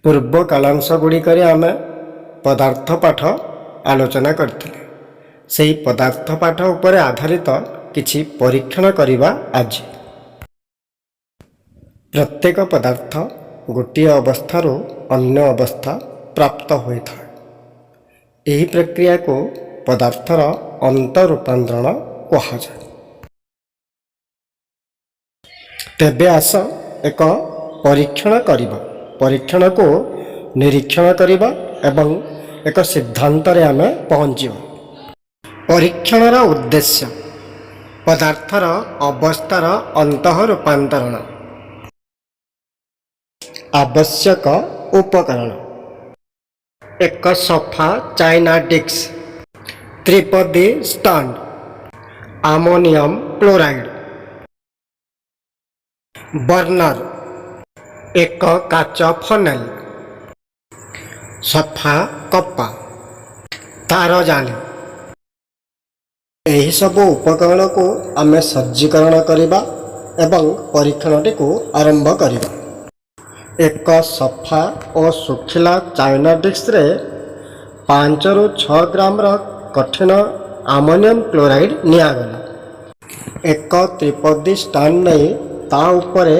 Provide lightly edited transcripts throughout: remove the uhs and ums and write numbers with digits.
ପୂର୍ବ କାଳାଂଶ ଗୁଡ଼ିକରେ ଆମେ ପଦାର୍ଥ ପାଠ ଆଲୋଚନା କରିଥିଲେ। ସେହି ପଦାର୍ଥ ପାଠ ଉପରେ ଆଧାରିତ କିଛି ପରୀକ୍ଷଣ କରିବା ଆଜି। ପ୍ରତ୍ୟେକ ପଦାର୍ଥ ଗୋଟିଏ ଅବସ୍ଥାରୁ ଅନ୍ୟ ଅବସ୍ଥା ପ୍ରାପ୍ତ ହୋଇଥାଏ। ଏହି ପ୍ରକ୍ରିୟାକୁ ପଦାର୍ଥର ଅନ୍ତରୂପାନ୍ତରଣ କୁହାଯାଏ। ତେବେ ଆସ ଏକ ପରୀକ୍ଷଣ କରିବା। ପରୀକ୍ଷଣକୁ ନିରୀକ୍ଷଣ କରିବା ଏବଂ ଏକ ସିଦ୍ଧାନ୍ତରେ ଆମେ ପହଞ୍ଚିବା। ପରୀକ୍ଷଣର ଉଦ୍ଦେଶ୍ୟ ପଦାର୍ଥର ଅବସ୍ଥାର ଅନ୍ତଃରୂପାନ୍ତରଣ। ଆବଶ୍ୟକ ଉପକରଣ ଏକ ସଫା ଚାଇନା ଡିସ୍କ, ତ୍ରିପଦୀ ଷ୍ଟାଣ୍ଡ, ଆମୋନିୟମ କ୍ଲୋରାଇଡ୍, ବର୍ଣ୍ଣର, ଏକ କାଚ ଫନେଲ, ସଫା କପା, ତାର ଜାଲି। ଏହିସବୁ ଉପକରଣକୁ ଆମେ ସଜ୍ଜୀକରଣ କରିବା ଏବଂ ପରୀକ୍ଷଣଟିକୁ ଆରମ୍ଭ କରିବା। ଏକ ସଫା ଓ ଶୁଖିଲା ଚାଇନା ଡିସ୍କରେ 5ରୁ 6 ଗ୍ରାମର କଠିନ ଆମୋନିୟମ କ୍ଲୋରାଇଡ୍ ନିଆଗଲା। ଏକ ତ୍ରିପଦୀ ଷ୍ଟାଣ୍ଡ ନେଇ ତା ଉପରେ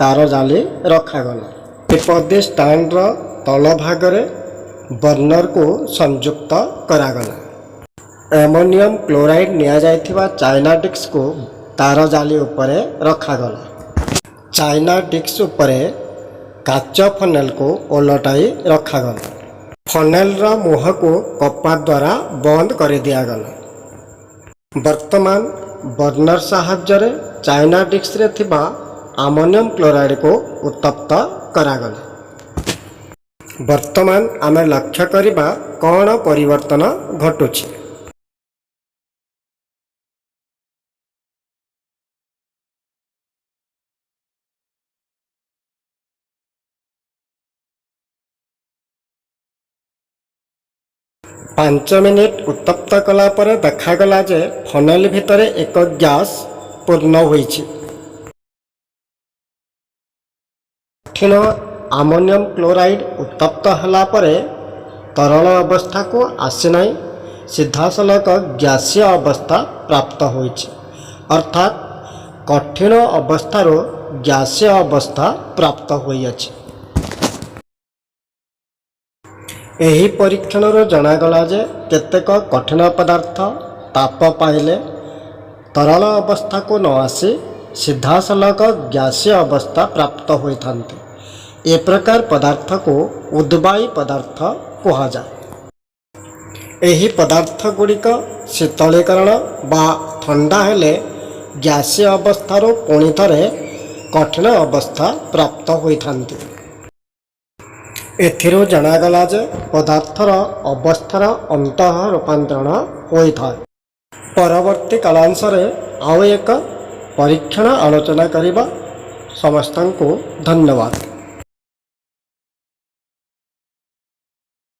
ତାର ଜାଲି ରଖାଗଲା। ତ୍ରିପଦୀ ଷ୍ଟାଣ୍ଡର ତଳ ଭାଗରେ ବର୍ଣ୍ଣରକୁ ସଂଯୁକ୍ତ କରାଗଲା। ଆମୋନିୟମ କ୍ଲୋରାଇଡ୍ ନିଆଯାଇଥିବା ଚାଇନା ଡିସ୍କକୁ ତାର ଜାଲି ଉପରେ ରଖାଗଲା। ଚାଇନା ଡିସ୍କ ଉପରେ କାଚ ଫନେଲକୁ ଓଲଟାଇ ରଖାଗଲା। ଫନେଲର ମୁହଁକୁ କପା ଦ୍ୱାରା ବନ୍ଦ କରିଦିଆଗଲା। ବର୍ତ୍ତମାନ ବର୍ଣ୍ଣର ସାହାଯ୍ୟରେ ଚାଇନା ଡିସ୍କରେ ଥିବା ଆମୋନିୟମ କ୍ଲୋରାଇଡ୍କୁ ଉତ୍ତପ୍ତ କରାଗଲା। ବର୍ତ୍ତମାନ ଆମେ ଲକ୍ଷ୍ୟ କରିବା କ'ଣ ପରିବର୍ତ୍ତନ ଘଟୁଛି। ପାଞ୍ଚ ମିନିଟ୍ ଉତ୍ତପ୍ତ କଲା ପରେ ଦେଖାଗଲା ଯେ ଫନେଲ ଭିତରେ ଏକ ଗ୍ୟାସ୍ ପୂର୍ଣ୍ଣ ହୋଇଛି। କଠିନ ଆମୋନିୟମ କ୍ଲୋରାଇଡ୍ ଉତ୍ତପ୍ତ ହେଲା ପରେ ତରଳ ଅବସ୍ଥାକୁ ଆସିନାହିଁ, ସିଧାସଳଖ ଗ୍ୟାସୀୟ ଅବସ୍ଥା ପ୍ରାପ୍ତ ହୋଇଛି। ଅର୍ଥାତ୍ କଠିନ ଅବସ୍ଥାରୁ ଗ୍ୟାସୀୟ ଅବସ୍ଥା ପ୍ରାପ୍ତ ହୋଇଅଛି। ଏହି ପରୀକ୍ଷଣରୁ ଜଣାଗଲା ଯେ କେତେକ କଠିନ ପଦାର୍ଥ ତାପ ପାଇଲେ ତରଳ ଅବସ୍ଥାକୁ ନ ଆସି ସିଧାସଳଖ ଗ୍ୟାସୀୟ ଅବସ୍ଥା ପ୍ରାପ୍ତ ହୋଇଥାନ୍ତି। ଏ ପ୍ରକାର ପଦାର୍ଥକୁ ଉଦ୍ବାୟୀ ପଦାର୍ଥ କୁହାଯାଏ। ଏହି ପଦାର୍ଥ ଗୁଡ଼ିକ ଶୀତଳୀକରଣ ବା ଥଣ୍ଡା ହେଲେ ଗ୍ୟାସୀୟ ଅବସ୍ଥାରୁ ପୁଣି ଥରେ କଠିନ ଅବସ୍ଥା ପ୍ରାପ୍ତ ହୋଇଥାନ୍ତି। ଏଥିରୁ ଜଣାଗଲା ଯେ ପଦାର୍ଥର ଅବସ୍ଥାର ଅନ୍ତଃରୂପାନ୍ତରଣ ହୋଇଥାଏ। ପରବର୍ତ୍ତୀ କାଳାଂଶରେ ଆଉ ଏକ ପରୀକ୍ଷଣ ଆଲୋଚନା କରିବା। ସମସ୍ତଙ୍କୁ ଧନ୍ୟବାଦ।